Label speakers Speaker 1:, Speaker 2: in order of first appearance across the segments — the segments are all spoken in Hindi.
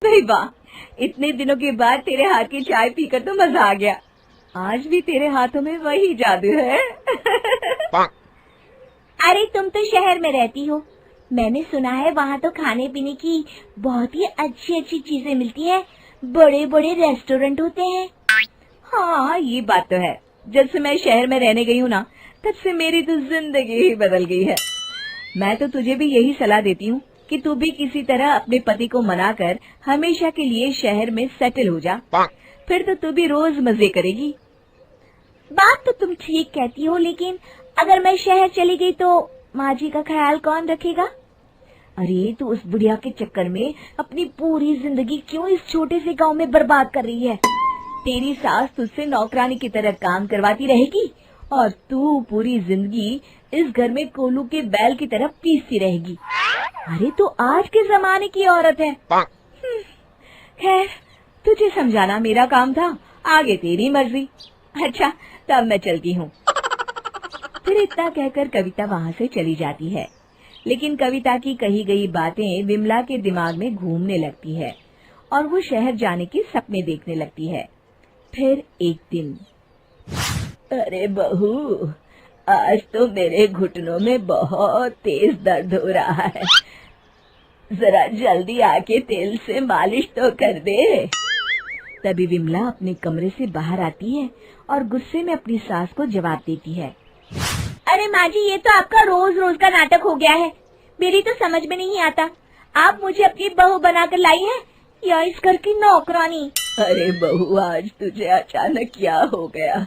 Speaker 1: भाई वाह, इतने दिनों के बाद तेरे हाथ की चाय पीकर तो मजा आ गया। आज भी तेरे हाथों में वही जादू है।
Speaker 2: अरे तुम तो शहर में रहती हो, मैंने सुना है वहाँ तो खाने पीने की बहुत ही अच्छी अच्छी चीजें मिलती है, बड़े बड़े रेस्टोरेंट होते हैं।
Speaker 1: हाँ, ये बात तो है। जब से मैं शहर में रहने गई हूँ ना, तब से मेरी तो जिंदगी ही बदल गई है। मैं तो तुझे भी यही सलाह देती हूँ कि तू भी किसी तरह अपने पति को मनाकर हमेशा के लिए शहर में सेटल हो जा। फिर तो तू भी रोज मजे करेगी।
Speaker 2: बात तो तुम ठीक कहती हो, लेकिन अगर मैं शहर चली गई तो माँ जी का ख्याल कौन रखेगा?
Speaker 1: अरे तू उस बुढ़िया के चक्कर में अपनी पूरी जिंदगी क्यों इस छोटे से गांव में बर्बाद कर रही है? तेरी सास तुझसे नौकरानी की तरह काम करवाती रहेगी और तू पूरी जिंदगी इस घर में कोलू के बैल की तरह पीसती रहेगी। अरे तू आज के जमाने की औरत है। खैर, तुझे समझाना मेरा काम था, आगे तेरी मर्जी। अच्छा, तब मैं चलती हूँ। फिर इतना कहकर कविता वहाँ से चली जाती है। लेकिन कविता की कही गई बातें विमला के दिमाग में घूमने लगती है और वो शहर जाने के सपने देखने लगती है। फिर एक दिन, अरे बहू, आज तो मेरे घुटनों में बहुत तेज दर्द हो रहा है, जरा जल्दी आके तेल से मालिश तो कर दे। तभी विमला अपने कमरे से बाहर आती है और गुस्से में अपनी सास को जवाब देती है।
Speaker 2: अरे माँ जी, ये तो आपका रोज रोज का नाटक हो गया है। मेरी तो समझ में नहीं आता, आप मुझे अपनी बहू बनाकर लाई हैं या इस घर की नौकरानी?
Speaker 1: अरे बहू, आज तुझे अचानक क्या हो गया?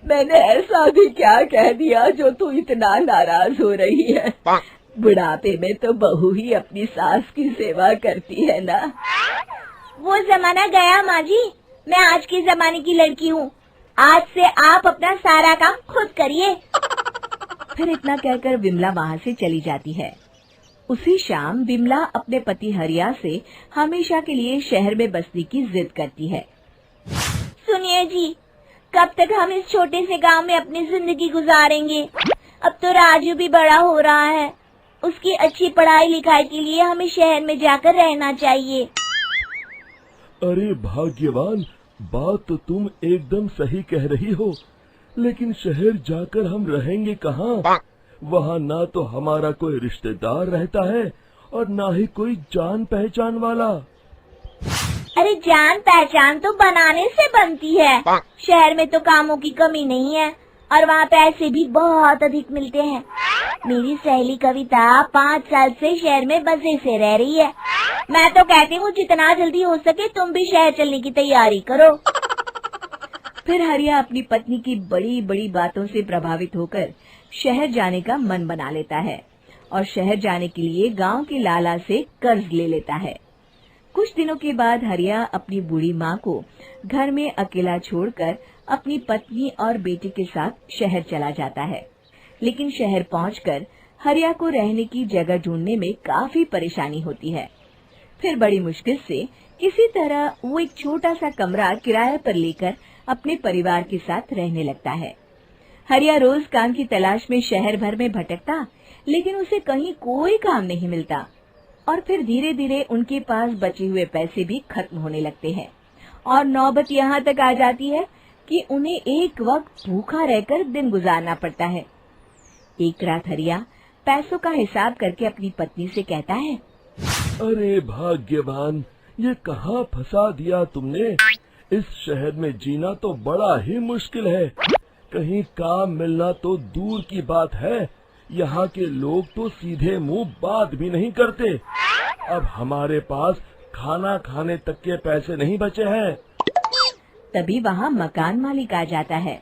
Speaker 1: मैंने ऐसा भी क्या कह दिया जो तू इतना नाराज हो रही है? बुढ़ापे में तो बहू ही अपनी सास की सेवा करती है ना।
Speaker 2: वो जमाना गया माँ जी, मैं आज के जमाने की लड़की हूँ। आज से आप अपना सारा काम खुद करिए।
Speaker 1: फिर इतना कहकर विमला वहाँ से चली जाती है। उसी शाम विमला अपने पति हरिया से हमेशा के लिए शहर में बसने की जिद करती है।
Speaker 2: सुनिए जी, कब तक हम इस छोटे से गांव में अपनी जिंदगी गुजारेंगे? अब तो राजू भी बड़ा हो रहा है, उसकी अच्छी पढ़ाई लिखाई के लिए हमें शहर में जाकर रहना चाहिए।
Speaker 3: अरे भाग्यवान, बात तो तुम एकदम सही कह रही हो, लेकिन शहर जाकर हम रहेंगे कहाँ? वहाँ ना तो हमारा कोई रिश्तेदार रहता है और ना ही कोई जान पहचान वाला।
Speaker 2: अरे जान पहचान तो बनाने से बनती है। शहर में तो कामों की कमी नहीं है और वहाँ पैसे भी बहुत अधिक मिलते हैं। मेरी सहेली कविता 5 साल से शहर में बसे से रह रही है। मैं तो कहती हूँ जितना जल्दी हो सके तुम भी शहर चलने की तैयारी करो।
Speaker 1: फिर हरिया अपनी पत्नी की बड़ी बड़ी बातों से प्रभावित होकर शहर जाने का मन बना लेता है और शहर जाने के लिए गांव के लाला से कर्ज ले लेता है। कुछ दिनों के बाद हरिया अपनी बूढ़ी माँ को घर में अकेला छोड़कर अपनी पत्नी और बेटे के साथ शहर चला जाता है। लेकिन शहर पहुंचकर हरिया को रहने की जगह ढूंढने में काफी परेशानी होती है। फिर बड़ी मुश्किल से किसी तरह वो एक छोटा सा कमरा किराए पर लेकर अपने परिवार के साथ रहने लगता है। हरिया रोज काम की तलाश में शहर भर में भटकता, लेकिन उसे कहीं कोई काम नहीं मिलता और फिर धीरे धीरे उनके पास बचे हुए पैसे भी खत्म होने लगते हैं और नौबत यहाँ तक आ जाती है कि उन्हें एक वक्त भूखा रहकर दिन गुजारना पड़ता है। एक रात हरिया पैसों का हिसाब करके अपनी पत्नी से कहता है,
Speaker 3: अरे भाग्यवान, ये कहाँ फंसा दिया तुमने? इस शहर में जीना तो बड़ा ही मुश्किल है। कहीं काम मिलना तो दूर की बात है, यहाँ के लोग तो सीधे मुंह बात भी नहीं करते। अब हमारे पास खाना खाने तक के पैसे नहीं बचे हैं।
Speaker 1: तभी वहाँ मकान मालिक आ जाता है।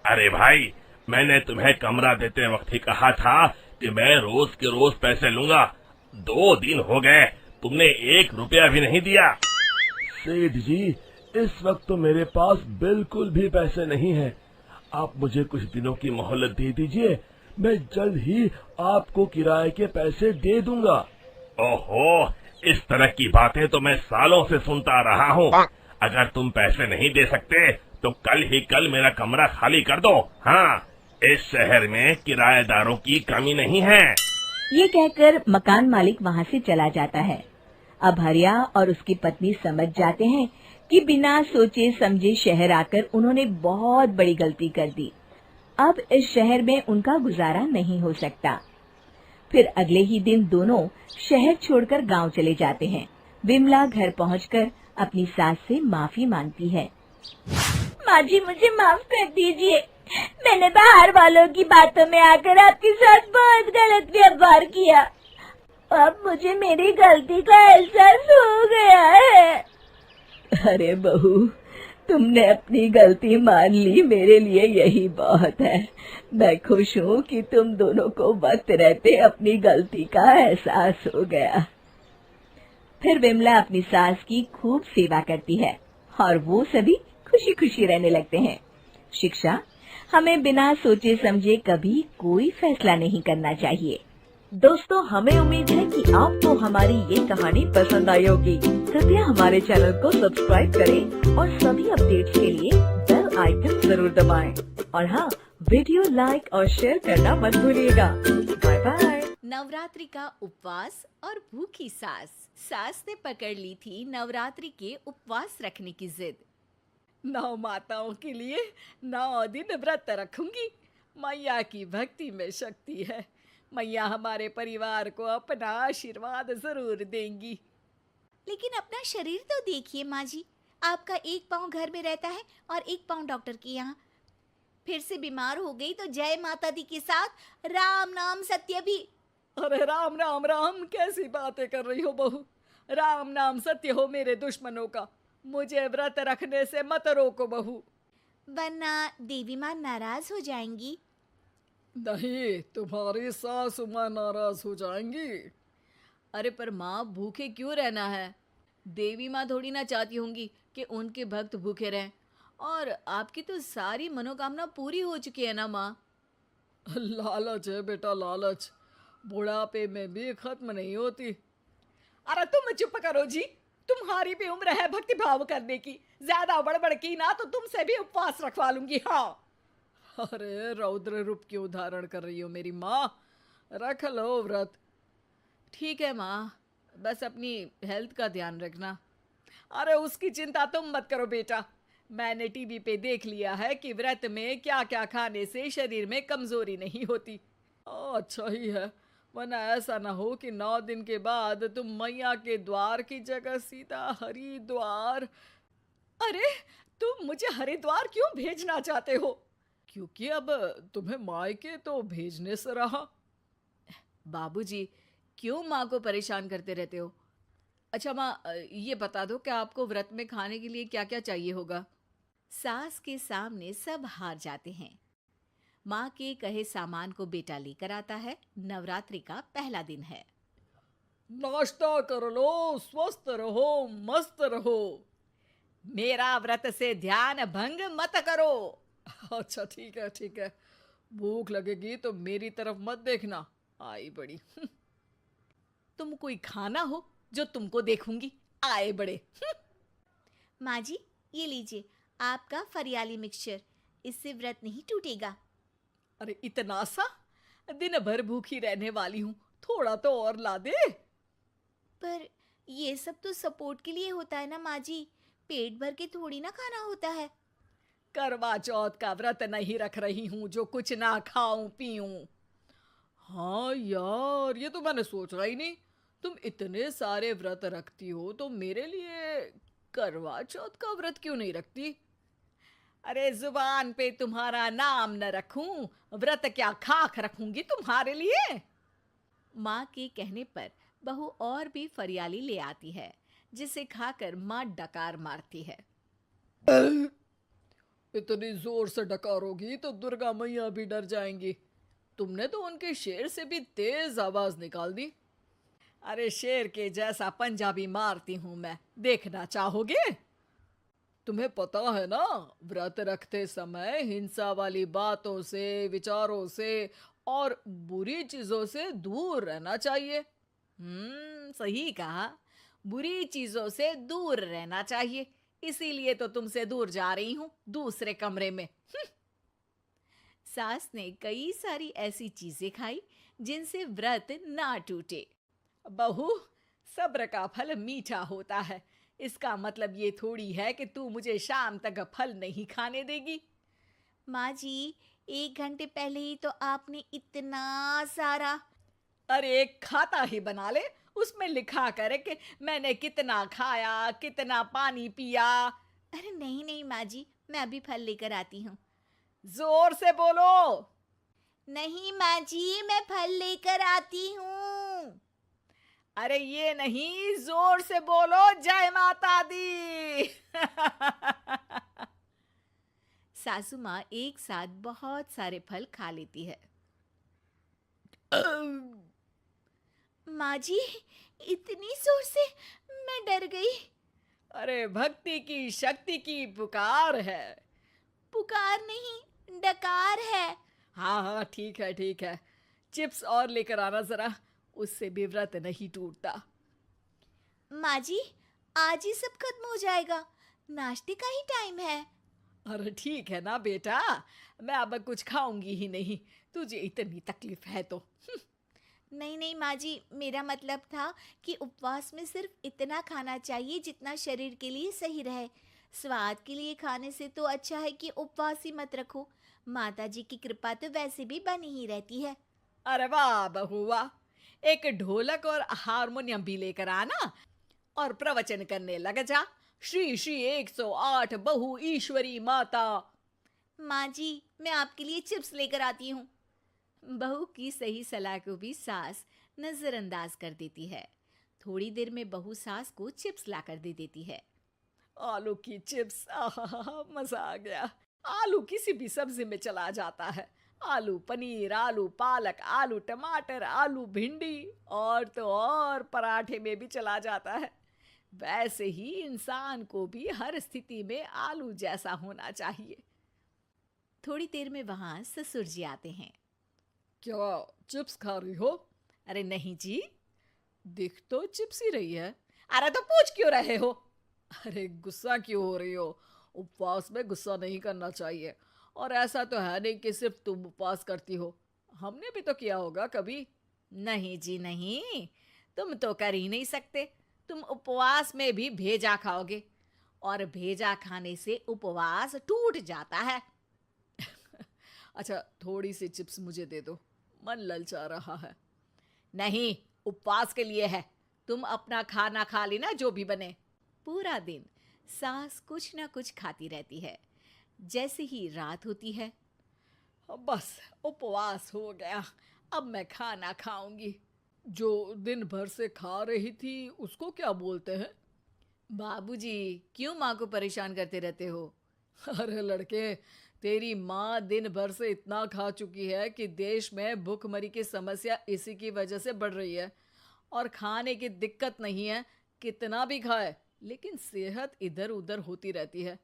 Speaker 4: अरे भाई, मैंने तुम्हें कमरा देते वक्त ही कहा था कि मैं रोज के रोज पैसे लूंगा। 2 दिन हो गए, तुमने 1 रुपया भी नहीं दिया।
Speaker 3: सेठ जी, इस वक्त तो मेरे पास बिल्कुल भी पैसे नहीं हैं। आप मुझे कुछ दिनों की मोहलत दे दीजिए, मैं जल्द ही आपको किराए के पैसे दे दूंगा।
Speaker 4: ओहो, इस तरह की बातें तो मैं सालों से सुनता रहा हूँ। अगर तुम पैसे नहीं दे सकते तो कल ही कल मेरा कमरा खाली कर दो। हाँ, इस शहर में किराएदारों की कमी नहीं है।
Speaker 1: ये कहकर मकान मालिक वहाँ से चला जाता है। अब हरिया और उसकी पत्नी समझ जाते हैं कि बिना सोचे समझे शहर आकर उन्होंने बहुत बड़ी गलती कर दी। अब इस शहर में उनका गुजारा नहीं हो सकता। फिर अगले ही दिन दोनों शहर छोड़कर गांव चले जाते हैं। विमला घर पहुंचकर अपनी सास से माफी मांगती है।
Speaker 2: माँ जी, मुझे माफ कर दीजिए। मैंने बाहर वालों की बातों में आकर आपके साथ बहुत गलत व्यवहार किया। अब मुझे मेरी गलती का एहसास हो गया है।
Speaker 1: अरे बहू, तुमने अपनी गलती मान ली, मेरे लिए यही बहुत है। मैं खुश हूँ कि तुम दोनों को वक्त रहते अपनी गलती का एहसास हो गया। फिर विमला अपनी सास की खूब सेवा करती है और वो सभी खुशी खुशी रहने लगते हैं। शिक्षा: हमें बिना सोचे समझे कभी कोई फैसला नहीं करना चाहिए। दोस्तों, हमें उम्मीद है कि आपको हमारी ये कहानी पसंद आई होगी। कृपया हमारे चैनल को सब्सक्राइब करें और सभी अपडेट्स के लिए बेल आइकन जरूर दबाएं। और हाँ, वीडियो लाइक और शेयर करना मत भूलिएगा। Bye bye.
Speaker 5: नवरात्रि का उपवास और भूखी सास। सास ने पकड़ ली थी नवरात्रि के उपवास रखने की जिद।
Speaker 6: 9 माताओं के लिए 9 दिन व्रत रखूंगी। मैया की भक्ति में शक्ति है। मैया हमारे परिवार को अपना आशीर्वाद जरूर देंगी।
Speaker 5: लेकिन अपना शरीर तो देखिए माँ जी, आपका एक पाँव घर में रहता है और एक पाँव डॉक्टर के यहाँ। फिर से बीमार हो गई तो जय माता दी के साथ राम नाम सत्य भी।
Speaker 6: अरे राम राम राम, कैसी बातें कर रही हो बहू। राम नाम सत्य हो मेरे दुश्मनों का। मुझे व्रत रखने से मत रोको बहू,
Speaker 5: वरना देवी माँ नाराज हो जाएंगी।
Speaker 6: नहीं, तुम्हारी सासु माँ नाराज हो जाएंगी।
Speaker 7: अरे पर माँ, भूखे क्यों रहना है? देवी माँ थोड़ी ना चाहती होंगी कि उनके भक्त भूखे रहें। और आपकी तो सारी मनोकामना पूरी हो चुकी है ना माँ।
Speaker 6: लालच है बेटा, लालच बुढ़ापे में भी खत्म नहीं होती। अरे तुम चुप करो जी, तुम्हारी भी उम्र है भक्ति भाव करने की। ज्यादा बड़बड़ की ना तो तुमसे भी उपवास रखवा लूंगी। हाँ, अरे रौद्र रूप क्यों धारण कर रही हो मेरी माँ, रख लो व्रत।
Speaker 7: ठीक है माँ, बस अपनी हेल्थ का ध्यान रखना।
Speaker 6: अरे उसकी चिंता तुम मत करो बेटा। मैंने टीवी पे देख लिया है कि व्रत में क्या क्या खाने से शरीर में कमजोरी नहीं होती। अच्छा ही है, वरना ऐसा ना हो कि 9 दिन के बाद तुम मैया के द्वार की जगह सीधा हरिद्वार। अरे तुम मुझे हरिद्वार क्यों भेजना चाहते हो? क्योंकि अब तुम्हें मायके तो भेजने से रहा।
Speaker 7: बाबूजी, क्यों माँ को परेशान करते रहते हो? अच्छा माँ, ये बता दो कि आपको व्रत में खाने के लिए क्या क्या चाहिए होगा?
Speaker 5: सास के सामने सब हार जाते हैं। माँ के कहे सामान को बेटा लेकर आता है। नवरात्रि का पहला दिन है।
Speaker 6: नाश्ता कर लो, स्वस्थ रहो, मस्त रहो। मेरा व्रत से ध्यान भंग मत करो। अच्छा ठीक है ठीक है, भूख लगेगी तो मेरी तरफ मत देखना, आई बड़ी। तुम कोई खाना हो जो तुमको देखूंगी, आए बड़े।
Speaker 5: माँ जी, ये लीजिए आपका फरियाली मिक्सचर, इससे व्रत नहीं टूटेगा।
Speaker 6: अरे इतना सा? दिन भर भूखी रहने वाली हूँ, थोड़ा तो और ला दे।
Speaker 5: पर ये सब तो सपोर्ट के लिए होता है ना माँ जी, पेट भर के थोड़ी ना खाना होता है।
Speaker 6: करवा चौथ का व्रत नहीं रख रही हूँ जो कुछ ना खाऊं पीऊं। हाँ यार, ये तो मैंने सोचा ही नहीं। तुम इतने सारे व्रत रखती हो तो मेरे लिए करवा चौथ का व्रत क्यों नहीं रखती? अरे जुबान पे तुम्हारा नाम न रखूं, व्रत क्या खाक रखूंगी तुम्हारे लिए।
Speaker 5: माँ के कहने पर बहू और भी फरियाली ले आती है, जिसे खाकर माँ डकार मारती है।
Speaker 6: इतनी जोर से डकारोगी तो दुर्गा मैया भी डर जाएंगी। तुमने तो उनके शेर से भी तेज आवाज निकाल दी। अरे शेर के जैसा पंजाबी मारती हूं मैं, देखना चाहोगे? तुम्हें पता है ना, व्रत रखते समय हिंसा वाली बातों से, विचारों से और बुरी चीजों से दूर रहना चाहिए।
Speaker 5: सही कहा, बुरी चीजों से दूर रहना चाहिए। इसीलिए तो तुमसे दूर जा रही हूँ, दूसरे कमरे में। सास ने कई सारी ऐसी चीजें खाई जिनसे व्रत ना टूटे।
Speaker 6: बहू, सब्र का फल मीठा होता है। इसका मतलब ये थोड़ी है कि तू मुझे शाम तक फल नहीं खाने देगी।
Speaker 5: माँ जी, 1 घंटे पहले ही तो आपने इतना सारा।
Speaker 6: अरे एक खाता ही बना ले, उसमें लिखा करे कि मैंने कितना खाया, कितना पानी पिया।
Speaker 5: अरे नहीं नहीं माँ जी, मैं अभी फल लेकर आती हूँ।
Speaker 6: जोर से बोलो।
Speaker 5: नहीं माँ जी, मैं फल लेकर आती हूँ।
Speaker 6: अरे ये नहीं, जोर से बोलो, जय माता दी।
Speaker 7: सासू माँ एक साथ बहुत सारे फल खा लेती है।
Speaker 5: माँ जी, इतनी जोर से मैं डर गई।
Speaker 6: अरे भक्ति की शक्ति की पुकार है।
Speaker 5: पुकार नहीं, डकार है।
Speaker 6: हाँ हाँ ठीक है ठीक है, चिप्स और लेकर आना जरा, उससे भी व्रत नहीं टूटता।
Speaker 5: माँ जी, आज ही सब खत्म हो जाएगा, नाश्ते का ही टाइम है।
Speaker 6: अरे ठीक है ना बेटा, मैं अब कुछ खाऊंगी ही नहीं, तुझे इतनी तकलीफ है तो।
Speaker 5: नहीं नहीं माँ जी, मेरा मतलब था कि उपवास में सिर्फ इतना खाना चाहिए जितना शरीर के लिए सही रहे। स्वाद के लिए खाने से तो अच्छा है कि उपवास ही मत रखो। माता जी की कृपा तो वैसे भी बनी ही रहती है।
Speaker 6: अरे वाह बहू वाह, एक ढोलक और हारमोनियम भी लेकर आना और प्रवचन करने लग जा। श्री श्री 108 बहु ईश्वरी माता।
Speaker 5: माँ जी, मैं आपके लिए चिप्स लेकर आती हूँ।
Speaker 7: बहू की सही सलाह को भी सास नजरअंदाज कर देती है। थोड़ी देर में बहू सास को चिप्स लाकर दे देती है।
Speaker 6: आलू की चिप्स, आहा मजा आ गया। आलू किसी भी सब्जी में चला जाता है, आलू पनीर, आलू पालक, आलू टमाटर, आलू भिंडी और तो और पराठे में भी चला जाता है। वैसे ही इंसान को भी हर स्थिति में आलू जैसा होना चाहिए।
Speaker 7: थोड़ी देर में वहां ससुर जी आते हैं।
Speaker 6: क्या चिप्स खा रही हो? अरे नहीं जी, दिख तो चिप्स ही रही है। अरे तो पूछ क्यों रहे हो? अरे गुस्सा क्यों हो रही हो? उपवास में गुस्सा नहीं करना चाहिए। और ऐसा तो है नहीं कि सिर्फ तुम उपवास करती हो, हमने भी तो किया होगा कभी।
Speaker 7: नहीं जी नहीं, तुम तो कर ही नहीं सकते। तुम उपवास में भी भेजा खाओगे और भेजा खाने से उपवास टूट जाता है।
Speaker 6: अच्छा थोड़ी सी चिप्स मुझे दे दो, मन ललचा रहा है।
Speaker 7: नहीं, उपवास के लिए है। तुम अपना खाना खा लेना जो भी बने। पूरा दिन सास कुछ ना कुछ खाती रहती है। जैसे ही रात होती है,
Speaker 6: बस उपवास हो गया, अब मैं खाना खाऊंगी। जो दिन भर से खा रही थी उसको क्या बोलते हैं?
Speaker 7: बाबूजी क्यों माँ को परेशान करते रहते हो?
Speaker 6: अरे लड़के, तेरी माँ दिन भर से इतना खा चुकी है कि देश में भूखमरी की समस्या इसी की वजह से बढ़ रही है। और खाने की दिक्कत नहीं है, कितना भी खाए लेकिन सेहत इधर उधर होती रहती है।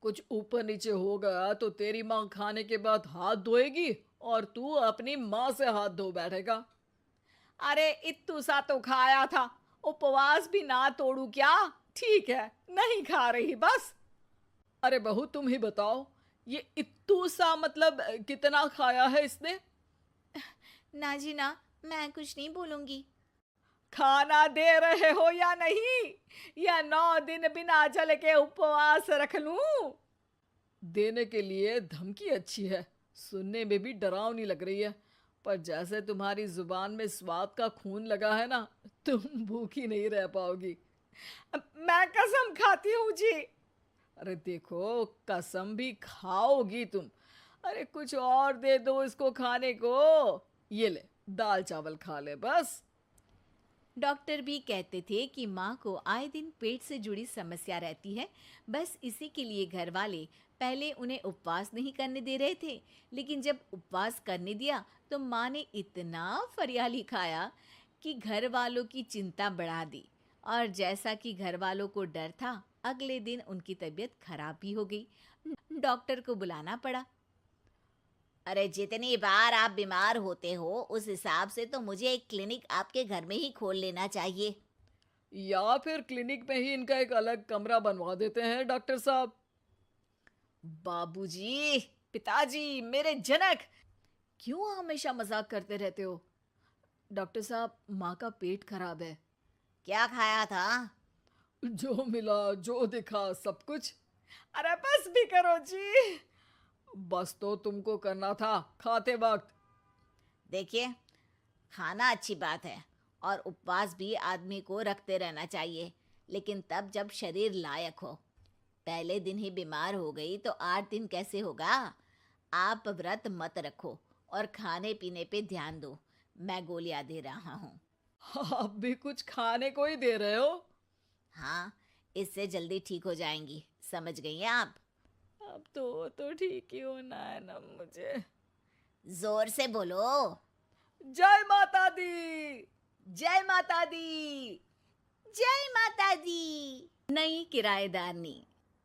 Speaker 6: कुछ ऊपर नीचे हो गया तो तेरी माँ खाने के बाद हाथ धोएगी और तू अपनी माँ से हाथ धो बैठेगा। अरे इत्तू सा तो खाया था, उपवास भी ना तोड़ू क्या? ठीक है, नहीं खा रही बस। अरे बहू तुम ही बताओ, ये इत्तू सा मतलब कितना खाया है इसने?
Speaker 5: ना जी ना, मैं कुछ नहीं बोलूंगी।
Speaker 6: खाना दे रहे हो या नहीं, या 9 दिन बिना जल के उपवास रख लूं? देने के लिए धमकी अच्छी है, सुनने में भी डरावनी लग रही है, पर जैसे तुम्हारी जुबान में स्वाद का खून लगा है ना, तुम भूखी नहीं रह पाओगी। मैं कसम खाती हूँ जी। अरे देखो, कसम भी खाओगी तुम। अरे कुछ और दे दो इसको खाने को। ये ले, दाल चावल खा ले बस।
Speaker 7: डॉक्टर भी कहते थे कि माँ को आए दिन पेट से जुड़ी समस्या रहती है। बस इसी के लिए घर वाले पहले उन्हें उपवास नहीं करने दे रहे थे, लेकिन जब उपवास करने दिया तो माँ ने इतना फरियाली खाया कि घर वालों की चिंता बढ़ा दी। और जैसा कि घर वालों को डर था, अगले दिन उनकी तबीयत खराब भी हो गई। डॉक्टर को बुलाना पड़ा।
Speaker 2: अरे जितनी बार आप बीमार होते हो उस हिसाब से तो मुझे एक क्लिनिक आपके घर में ही खोल लेना चाहिए।
Speaker 6: या फिर क्लिनिक में ही इनका एक अलग कमरा बनवा देते हैं डॉक्टर साहब।
Speaker 7: बाबूजी, पिताजी, मेरे जनक, क्यों हमेशा मजाक करते रहते हो? डॉक्टर साहब, माँ का पेट खराब है। क्या खाया था?
Speaker 6: जो मिला जो दिखा सब कुछ। अरे बस भी करो जी, बस तो तुमको करना था खाते वक्त।
Speaker 7: देखिए, खाना अच्छी बात है और उपवास भी आदमी को रखते रहना चाहिए, लेकिन तब जब शरीर लायक हो। पहले दिन ही बीमार हो गई तो 8 दिन कैसे होगा? आप व्रत मत रखो और खाने पीने पे ध्यान दो। मैं गोलियां दे रहा हूँ।
Speaker 6: आप भी कुछ खाने को ही दे रहे हो?
Speaker 7: हाँ, इससे जल्दी ठीक हो जाएंगी। समझ गई हैं आप?
Speaker 6: अब तो ठीक ही होना है ना मुझे।
Speaker 7: जोर से बोलो।
Speaker 6: जय माता दी।
Speaker 7: जय माता दी। जय माता दी। नई किराएदारनी।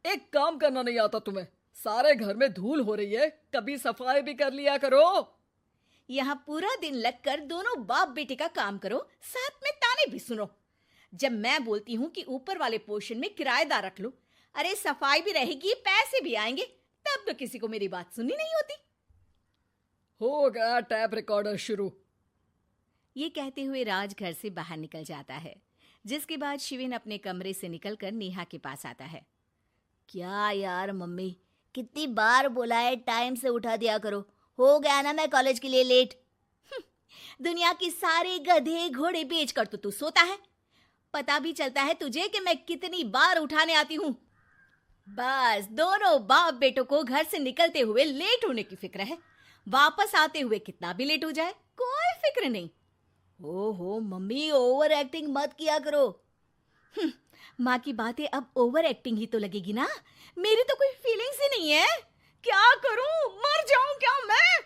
Speaker 6: एक काम करना नहीं आता तुम्हें? सारे घर में धूल हो रही है, कभी सफाई भी कर लिया करो।
Speaker 7: यहाँ पूरा दिन लगकर दोनों बाप बेटे का काम करो, साथ में ताने भी सुनो। जब मैं बोलती हूँ कि ऊपर वाले पोर्शन में किराएदार रख लो, अरे सफाई भी रहेगी, पैसे भी आएंगे, तब तो किसी को मेरी बात सुननी नहीं होती।
Speaker 6: हो गया टैप रिकॉर्डर शुरू।
Speaker 7: ये कहते हुए राज घर से बाहर निकल जाता है, जिसके बाद शिविन अपने कमरे से निकलकर नेहा के पास आता है।
Speaker 2: क्या यार मम्मी, कितनी बार बोला है टाइम से उठा दिया करो, हो गया ना मैं कॉलेज के लिए लेट।
Speaker 7: दुनिया के सारे गधे घोड़े बेच कर तो तू सोता है। पता भी चलता है तुझे कि मैं कितनी बार उठाने आती हूँ। बस दोनों बाप बेटों को घर से निकलते हुए लेट होने की फिक्र है, वापस आते हुए कितना भी लेट हो जाए कोई फिक्र नहीं।
Speaker 2: ओहो मम्मी, ओवर एक्टिंग मत किया करो।
Speaker 7: माँ की बातें अब ओवर एक्टिंग ही तो लगेगी ना। मेरी तो कोई फीलिंग्स ही नहीं है। क्या करूं, मर जाऊं क्या मैं?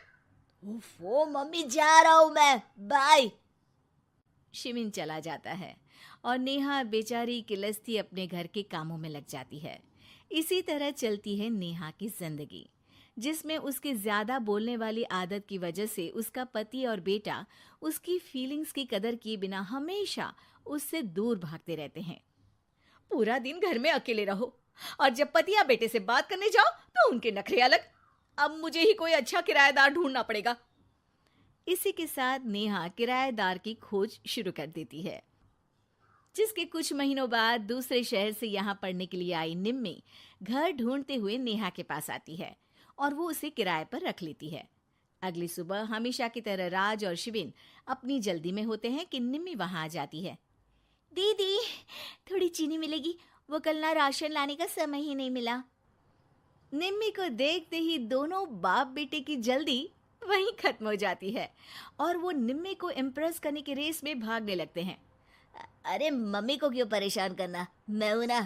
Speaker 2: ओफो मम्मी, जा रहा हूं मैं, बाय।
Speaker 7: शिविन चला जाता है और नेहा बेचारी किलस्ती अपने घर के कामों में लग जाती है। इसी तरह चलती है नेहा की जिंदगी, जिसमें उसके ज्यादा बोलने वाली आदत की वजह से उसका पति और बेटा उसकी फीलिंग्स की कदर किए बिना हमेशा उससे दूर भागते रहते हैं। पूरा दिन घर में अकेले रहो और जब पति या बेटे से बात करने जाओ तो उनके नखरे अलग। अब मुझे ही कोई अच्छा किराएदार ढूंढना पड़ेगा। इसी के साथ नेहा किराएदार की खोज शुरू कर देती है, जिसके कुछ महीनों बाद दूसरे शहर से यहाँ पढ़ने के लिए आई निम्मी घर ढूंढते हुए नेहा के पास आती है और वो उसे किराए पर रख लेती है। अगली सुबह हमेशा की तरह राज और शिविन अपनी जल्दी में होते हैं कि निम्मी वहां आ जाती है।
Speaker 2: दीदी, थोड़ी चीनी मिलेगी, वो कल ना राशन लाने का समय ही नहीं मिला।
Speaker 7: निम्मी को देखते ही दोनों बाप बेटे की जल्दी वहीं खत्म हो जाती है और वो निम्मी को इम्प्रेस करने की रेस में भागने लगते हैं।
Speaker 2: अरे मम्मी को क्यों परेशान करना, मैं हूं ना।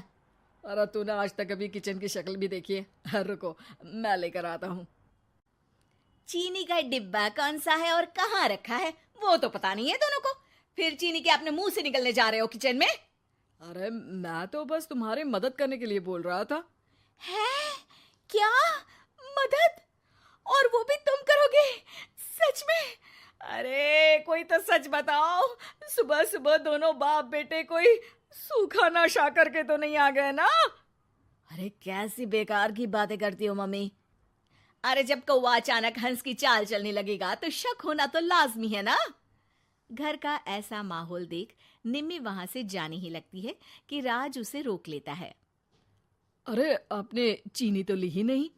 Speaker 6: अरे तूने आज तक अभी किचन की शक्ल भी देखी है? रुको मैं लेकर आता हूँ।
Speaker 7: चीनी का डिब्बा कौन सा है और कहाँ रखा है वो तो पता नहीं है दोनों को। फिर चीनी के अपने मुंह से निकलने जा रहे हो किचन में?
Speaker 6: अरे मैं तो बस तुम्हारी मदद करने के लिए बोल रहा था।
Speaker 7: है क्या मदद? और वो भी तुम करोगे? सच में? अरे कोई तो सच बताओ, सुबह सुबह दोनों बाप बेटे कोई सूखा नशा करके तो नहीं आ गए ना?
Speaker 2: अरे कैसी बेकार की बातें करती हो मम्मी।
Speaker 7: अरे जब कौवा अचानक हंस की चाल चलने लगेगा तो शक होना तो लाजमी है ना। घर का ऐसा माहौल देख निम्मी वहां से जाने ही लगती है कि राज उसे रोक लेता है।
Speaker 6: अरे आपने चीनी तो ली ही नहीं?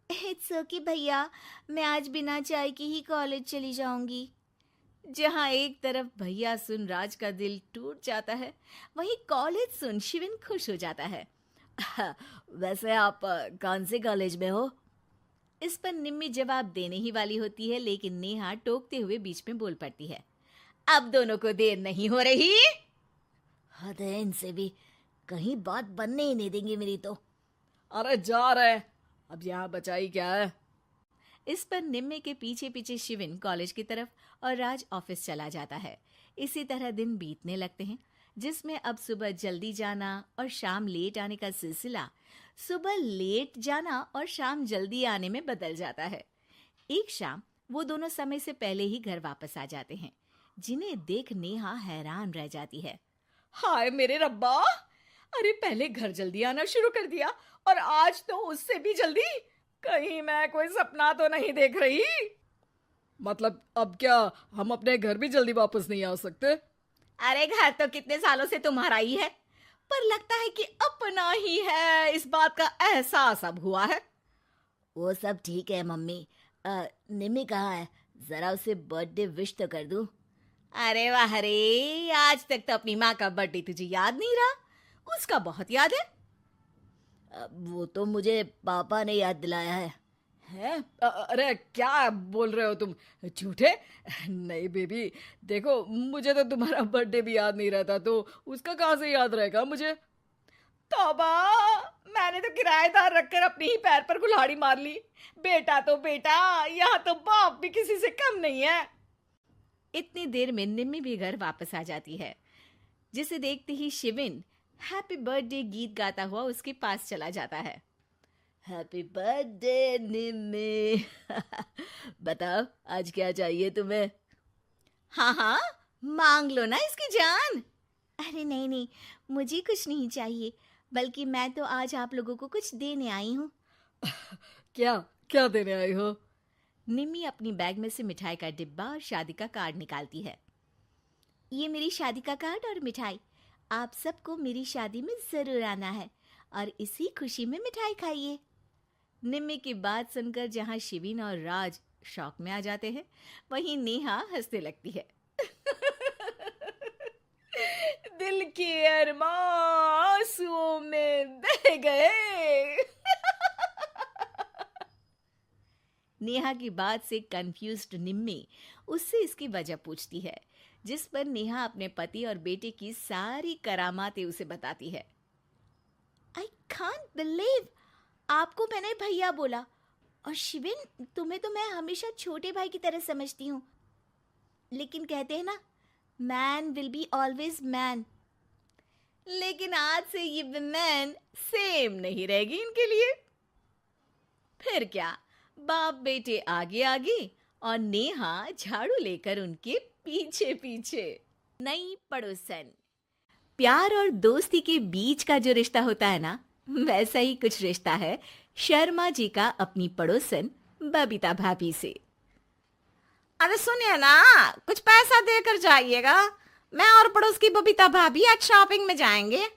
Speaker 2: इट्स ओके भैया, मैं आज बिना चाय की ही कॉलेज चली जाऊंगी।
Speaker 7: जहां एक तरफ भैया सुन राज का दिल टूट जाता है, वहीं कॉलेज सुन शिविन खुश हो जाता है।
Speaker 2: वैसे आप कौन से कॉलेज में हो?
Speaker 7: इस पर निम्मी जवाब देने ही वाली होती है, लेकिन नेहा टोकते हुए बीच में बोल पड़ती है। अब दोनों को देर नहीं हो रही।
Speaker 2: हद है इनसे भी, कहीं बात बनने ही नहीं देंगे मेरी तो।
Speaker 6: अरे जा रहे, अब यहाँ बचाई क्या है?
Speaker 7: इस पर निम्मे के पीछे पीछे शिविन कॉलेज की तरफ और राज ऑफिस चला जाता है। इसी तरह दिन बीतने लगते हैं, जिसमें अब सुबह जल्दी जाना और शाम लेट आने का सिलसिला सुबह लेट जाना और शाम जल्दी आने में बदल जाता है। एक शाम वो दोनों समय से पहले ही घर वापस आ जाते हैं, जिन्हें देख नेहा हैरान रह जाती है।
Speaker 6: हाय मेरे रब्बा, अरे पहले घर जल्दी आना शुरू कर दिया और आज तो उससे भी जल्दी। कहीं मैं कोई सपना तो नहीं देख रही? मतलब अब क्या हम अपने घर भी जल्दी वापस नहीं आ सकते?
Speaker 7: अरे घर तो कितने सालों से तुम्हारा ही है, पर लगता है कि अपना ही है, इस बात का एहसास अब हुआ है।
Speaker 2: वो सब ठीक है मम्मी। निम्मी कहाँ है? जरा उसे बर्थडे विश तो कर दूं।
Speaker 7: अरे वाह रे, आज तक तो अपनी माँ का बर्थडे तुझे याद नहीं रहा, उसका बहुत याद है।
Speaker 2: वो तो मुझे पापा ने याद दिलाया है।
Speaker 6: हैं? अरे क्या बोल रहे हो तुम, झूठे? नहीं बेबी, देखो मुझे तो तुम्हारा बर्थडे भी याद नहीं रहता, तो उसका कहाँ से याद रहेगा मुझे। तौबा, मैंने तो किराएदार रखकर अपने ही पैर पर कुल्हाड़ी मार ली। बेटा तो बेटा, यहाँ तो बाप भी किसी से कम नहीं है।
Speaker 7: इतनी देर में निम्मी भी घर वापस आ जाती है, जिसे देखते ही शिविन हैप्पी बर्थडे गीत गाता हुआ उसके पास चला जाता है।
Speaker 2: हैप्पी बर्थडे निम्मी। बताओ आज क्या चाहिए तुम्हें?
Speaker 7: हाँ हाँ, मांग लो ना इसकी जान।
Speaker 5: अरे नहीं नहीं, मुझे कुछ नहीं चाहिए, बल्कि मैं तो आज आप लोगों को कुछ देने आई हूँ।
Speaker 6: क्या क्या देने आई हो?
Speaker 7: निम्मी अपनी बैग में से मिठाई का डिब्बा और शादी का कार्ड निकालती है।
Speaker 5: ये मेरी शादी का कार्ड और मिठाई, आप सबको मेरी शादी में जरूर आना है और इसी खुशी में मिठाई खाइए।
Speaker 7: निम्मी की बात सुनकर जहां शिविन और राज शॉक में आ जाते हैं, वहीं नेहा हंसने लगती है।
Speaker 6: दिल के अरमां आंसुओं में बह गए।
Speaker 7: नेहा की बात से कंफ्यूज्ड निम्मी उससे इसकी वजह पूछती है, जिस पर नेहा अपने पति और बेटे की सारी करामातें उसे बताती है।
Speaker 5: आई कांट बिलीव, आपको मैंने भैया बोला, और शिविन तुम्हें तो मैं हमेशा छोटे भाई की तरह समझती हूँ, लेकिन कहते हैं ना, man will be always man.
Speaker 7: लेकिन आज से ये विमेन सेम नहीं रहेगी इनके लिए। फिर क्या, बाप बेटे आगे आगे और नेहा झाड़ू लेकर उनके पीछे पीछे। नई पड़ोसन। प्यार और दोस्ती के बीच का जो रिश्ता होता है ना, वैसा ही कुछ रिश्ता है शर्मा जी का अपनी पड़ोसन बबीता भाभी से।
Speaker 8: अरे सुनिए ना, कुछ पैसा देकर जाइएगा, मैं और पड़ोस की बबीता भाभी आज शॉपिंग में जाएंगे।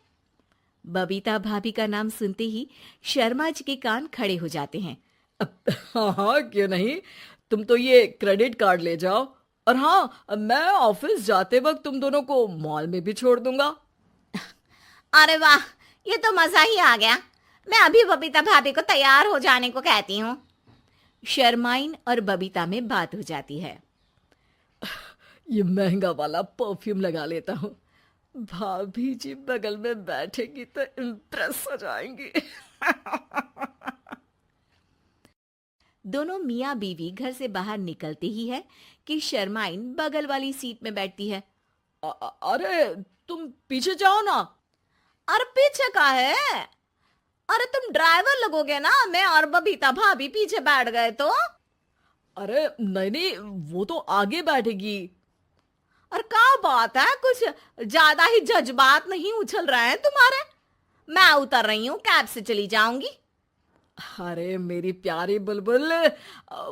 Speaker 7: बबीता भाभी का नाम सुनते ही शर्मा जी के कान खड़े हो जाते हैं।
Speaker 6: हाँ हाँ, क्यों नहीं, तुम तो ये क्रेडिट कार्ड ले जाओ, और हाँ, मैं ऑफिस जाते वक्त तुम दोनों को मॉल में भी छोड़ दूंगा।
Speaker 8: अरे वाह, ये तो मजा ही आ गया। मैं अभी बबीता भाभी को तैयार हो जाने को कहती हूँ।
Speaker 7: शर्माइन और बबीता में बात हो जाती है।
Speaker 6: ये महंगा वाला परफ्यूम लगा लेता हूँ, भाभी जी बगल में बैठेगी तो इम्प्रेस हो जाएंगी।
Speaker 7: दोनों मियाँ बीवी घर से बाहर निकलते ही है कि शर्माइन बगल वाली सीट में बैठती है।
Speaker 6: अरे तुम पीछे जाओ ना।
Speaker 8: अरे पीछे का है? अरे तुम ड्राइवर लगोगे ना, मैं और बबीता भाभी पीछे बैठ गए तो।
Speaker 6: अरे नहीं नहीं, वो तो आगे बैठेगी।
Speaker 8: और क्या बात है, कुछ ज्यादा ही जज्बात नहीं उछल रहे हैं तुम्हारे? मैं उतर रही हूँ, कैब से चली जाऊंगी।
Speaker 6: अरे मेरी प्यारी बुलबुल,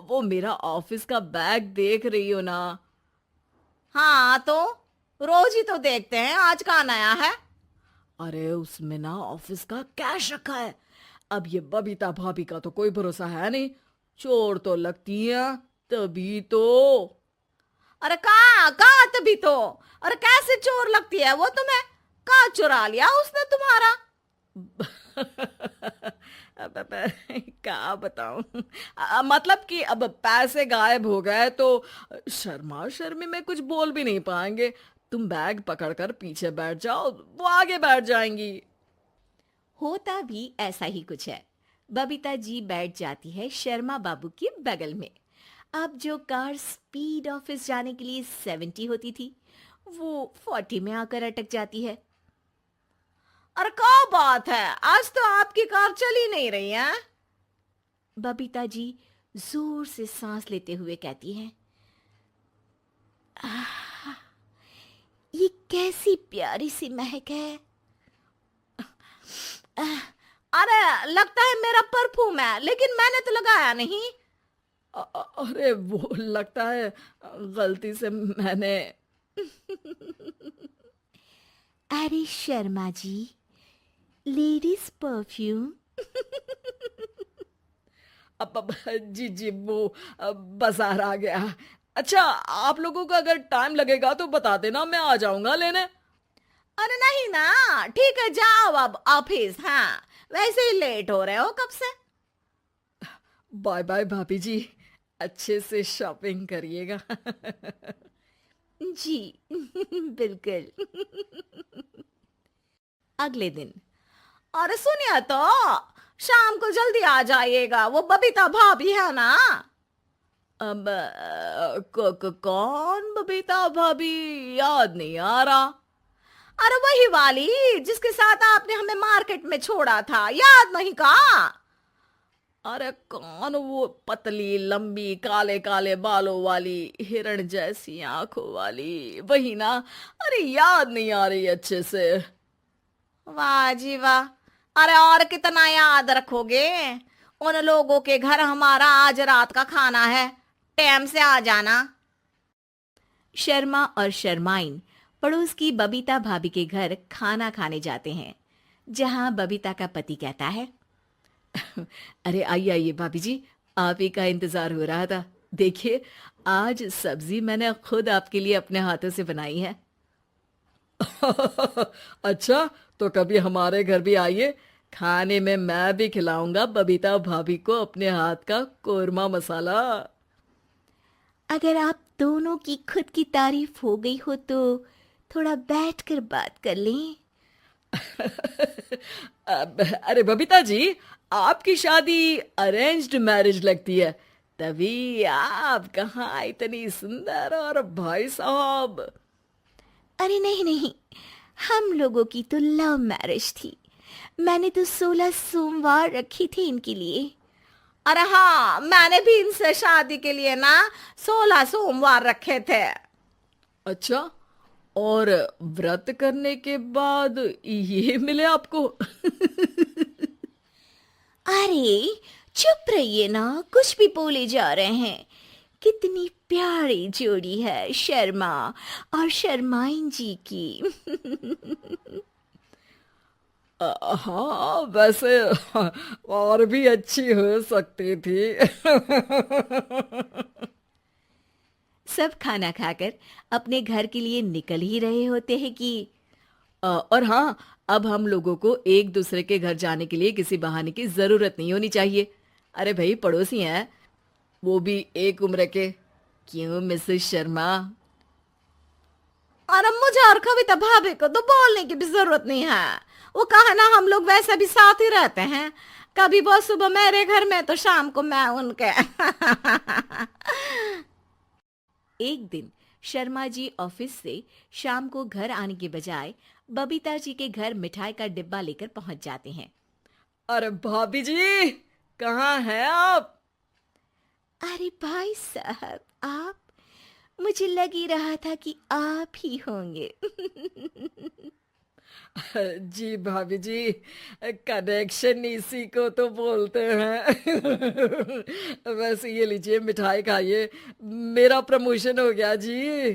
Speaker 6: वो मेरा ऑफिस का बैग देख रही हो ना?
Speaker 8: हाँ तो रोज ही तो देखते हैं, आज का नया है?
Speaker 6: अरे उसमें ना ऑफिस का कैश रखा है। अब ये बबीता भाभी का तो कोई भरोसा है नहीं, चोर तो लगती है तभी तो।
Speaker 8: अरे कहाँ तभी तो? अरे कैसे चोर लगती है वो तुम्हें? कहाँ चुरा लिया उसने तुम्हारा?
Speaker 6: क्या बताऊं, मतलब कि अब पैसे गायब हो गए तो शर्मा शर्मी में कुछ बोल भी नहीं पाएंगे। तुम बैग पकड़कर पीछे बैठ जाओ, वो आगे बैठ जाएंगी।
Speaker 7: होता भी ऐसा ही कुछ है। बबीता जी बैठ जाती है शर्मा बाबू के बगल में। अब जो कार स्पीड ऑफिस जाने के लिए 70 होती थी, वो 40 में आकर अटक जाती है।
Speaker 8: अरे क्या बात है, आज तो आपकी कार चली नहीं रही है?
Speaker 7: बबीता जी जोर से सांस लेते हुए कहती हैं, ये कैसी प्यारी सी महक है।
Speaker 8: अरे लगता है मेरा परफ्यूम है, लेकिन मैंने तो लगाया नहीं।
Speaker 6: अरे वो लगता है गलती से मैंने।
Speaker 2: अरे शर्मा जी, लेडीज परफ्यूम।
Speaker 6: अब जी जी वो बाजार आ गया। अच्छा, आप लोगों को अगर टाइम लगेगा तो बता देना, मैं आ जाऊंगा लेने।
Speaker 8: अरे नहीं ना, ठीक है, जाओ अब ऑफिस। हाँ, वैसे ही लेट हो रहे हो कब से।
Speaker 6: बाय बाय भाभी जी, अच्छे से शॉपिंग करिएगा।
Speaker 2: जी बिल्कुल।
Speaker 8: अगले दिन। और सुनिए तो, शाम को जल्दी आ जाइएगा, वो बबीता भाभी है ना। अब कौन बबीता भाभी, याद नहीं आ रहा। अरे वही वाली जिसके साथ आपने हमें मार्केट में छोड़ा था, याद नहीं का। अरे कौन वो पतली लंबी काले काले बालों वाली हिरण जैसी आंखों वाली, वही ना। अरे याद नहीं आ रही अच्छे से। वाह जी वाह। अरे और कितना याद रखोगे, उन लोगों के घर हमारा आज रात का खाना है, टाइम से आ जाना।
Speaker 7: शर्मा और शर्माइन पड़ोस की बबीता भाभी के घर खाना खाने जाते हैं, जहां बबीता का पति कहता है,
Speaker 6: अरे आइए आइए भाभी जी, आप ही का इंतजार हो रहा था। देखिए, आज सब्जी मैंने खुद आपके लिए अपने हाथों से बनाई है। अच्छा, तो कभी हमारे घर भी आइए, खाने में मैं भी खिलाऊंगा बबीता भाभी को अपने हाथ का कोरमा मसाला।
Speaker 2: अगर आप दोनों की खुद की तारीफ हो गई हो तो थोड़ा बैठकर बात कर लें।
Speaker 6: अरे बबीता जी, आपकी शादी अरेंज्ड मैरिज लगती है, तभी आप कहाँ इतनी सुंदर, और भाई साहब।
Speaker 2: अरे नहीं नहीं, हम लोगों की तो लव मैरिज थी। मैंने तो 16 सोमवार रखी थी इनके लिए।
Speaker 8: अरे हाँ, मैंने भी इनसे शादी के लिए ना 16 सोमवार रखे थे।
Speaker 6: अच्छा, और व्रत करने के बाद ये मिले आपको?
Speaker 2: अरे चुप रहिए ना, कुछ भी बोले जा रहे हैं। कितनी प्यारी जोड़ी है शर्मा और शर्माइन जी की।
Speaker 6: हाँ, वैसे और भी अच्छी हो सकती थी।
Speaker 7: सब खाना खाकर अपने घर के लिए निकल ही रहे होते हैं कि
Speaker 6: और हाँ, अब हम लोगों को एक दूसरे के घर जाने के लिए किसी बहाने की जरूरत नहीं होनी चाहिए। अरे भाई, पड़ोसी हैं, वो भी एक उम्र के। क्यों मिसेस शर्मा?
Speaker 8: और मुझे और कविता भाभी को तो बोलने की भी जरूरत नहीं है। वो कहा ना, हम लोग वैसे भी साथ ही रहते हैं, कभी वो सुबह मेरे घर में तो शाम को मैं उनके।
Speaker 7: एक दिन शर्मा जी ऑफिस से शाम को घर आने के बजाय बबीता जी के घर मिठाई का डिब्बा लेकर पहुंच जाते हैं।
Speaker 6: अरे भाभी जी, कहाँ हैं आप?
Speaker 2: अरे भाई साहब, आप, मुझे लग ही रहा था कि आप ही होंगे।
Speaker 6: जी भाभी जी, कनेक्शन इसी को तो बोलते हैं। वैसे ये लीजिए, मिठाई खाइए, मेरा प्रमोशन हो गया जी।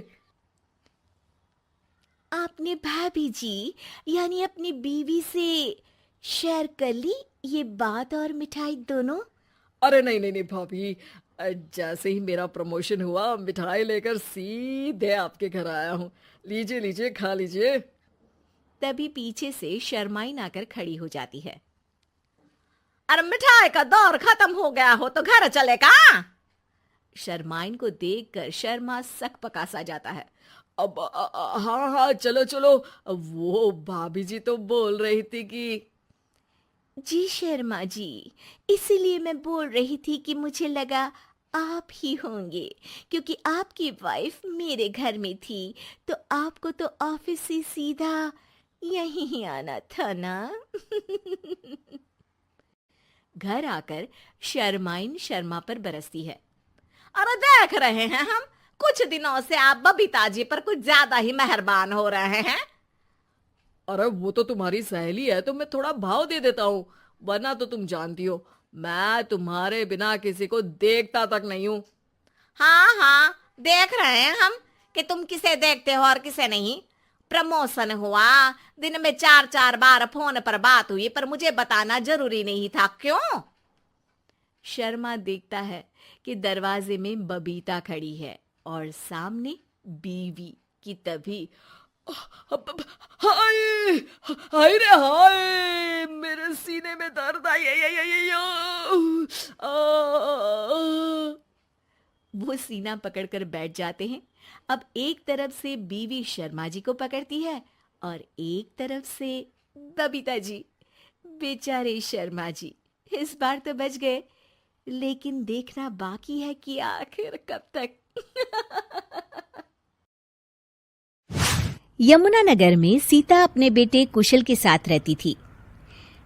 Speaker 2: आपने भाभी जी यानी अपनी बीवी से शेयर कर ली ये बात और मिठाई दोनों?
Speaker 6: अरे नहीं नहीं नहीं भाभी, जैसे ही मेरा प्रमोशन हुआ, मिठाई लेकर सीधे आपके घर आया हूँ। लीजिए लीजिए, खा लीजिए।
Speaker 7: तभी पीछे से शर्माइन आकर खड़ी हो जाती है।
Speaker 8: अरे मिठाई का दौर खत्म हो गया हो तो घर चले का?
Speaker 7: शर्माइन को देखकर शर्मा सकपका सा जाता है।
Speaker 6: अब हाँ हाँ, चलो चलो। वो भाभी जी तो बोल रही थी कि
Speaker 2: जी शर्मा जी, इसीलिए मैं बोल रही थी कि मुझे लगा आप ही होंगे, क्योंकि आपकी वाइफ मेरे घर में थी तो आपको तो ऑफिस से सीधा यहीं ही आना था ना।
Speaker 7: घर आकर शर्माइन शर्मा पर बरसती है।
Speaker 8: अरे देख रहे हैं हम, कुछ दिनों से आप बबीता जी पर कुछ ज्यादा ही मेहरबान हो रहे हैं।
Speaker 6: अरे वो तो तुम्हारी सहेली है तो मैं थोड़ा भाव दे देता हूँ, वरना तो तुम जानती हो मैं तुम्हारे बिना किसी को देखता तक नहीं हूँ।
Speaker 8: हाँ हाँ, देख रहे हैं हम कि तुम किसे देखते हो और किसे नहीं। प्रमोशन हुआ, दिन में 4-4 बार फोन पर बात हुई, पर मुझे बताना जरूरी नहीं था, क्यों?
Speaker 7: शर्मा देखता है कि दरवाजे में बबीता खड़ी है और सामने बीवी की। तभी
Speaker 6: हाय हाय रे हाय, मेरे सीने में दर्द आई।
Speaker 7: वो सीना पकड़कर बैठ जाते हैं। अब एक तरफ से बीवी शर्मा जी को पकड़ती है और एक तरफ से बबीता जी। बेचारे शर्मा जी इस बार तो बच गए, लेकिन देखना बाकी है कि आखिर कब तक। यमुनानगर में सीता अपने बेटे कुशल के साथ रहती थी।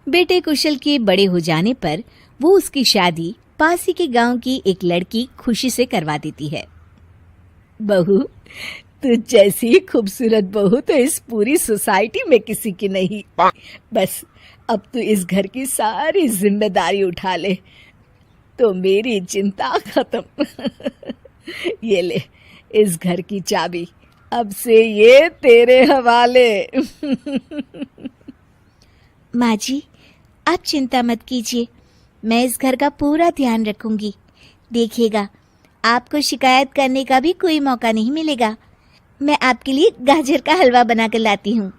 Speaker 7: बेटे कुशल के बड़े हो जाने पर वो उसकी शादी पास ही के गांव की एक लड़की खुशी से करवा देती है। बहू, तुझ जैसी खूबसूरत बहू तो इस पूरी सोसाइटी में किसी की नहीं। बस अब तू इस घर की सारी जिम्मेदारी उठा ले तो मेरी चिंता खत्म। ये ले इस घर की चाबी, अब से ये तेरे हवाले।
Speaker 2: माँ जी, आप चिंता मत कीजिए, मैं इस घर का पूरा ध्यान रखूंगी। देखिएगा, आपको शिकायत करने का भी कोई मौका नहीं मिलेगा। मैं आपके लिए गाजर का हलवा बनाकर लाती हूँ।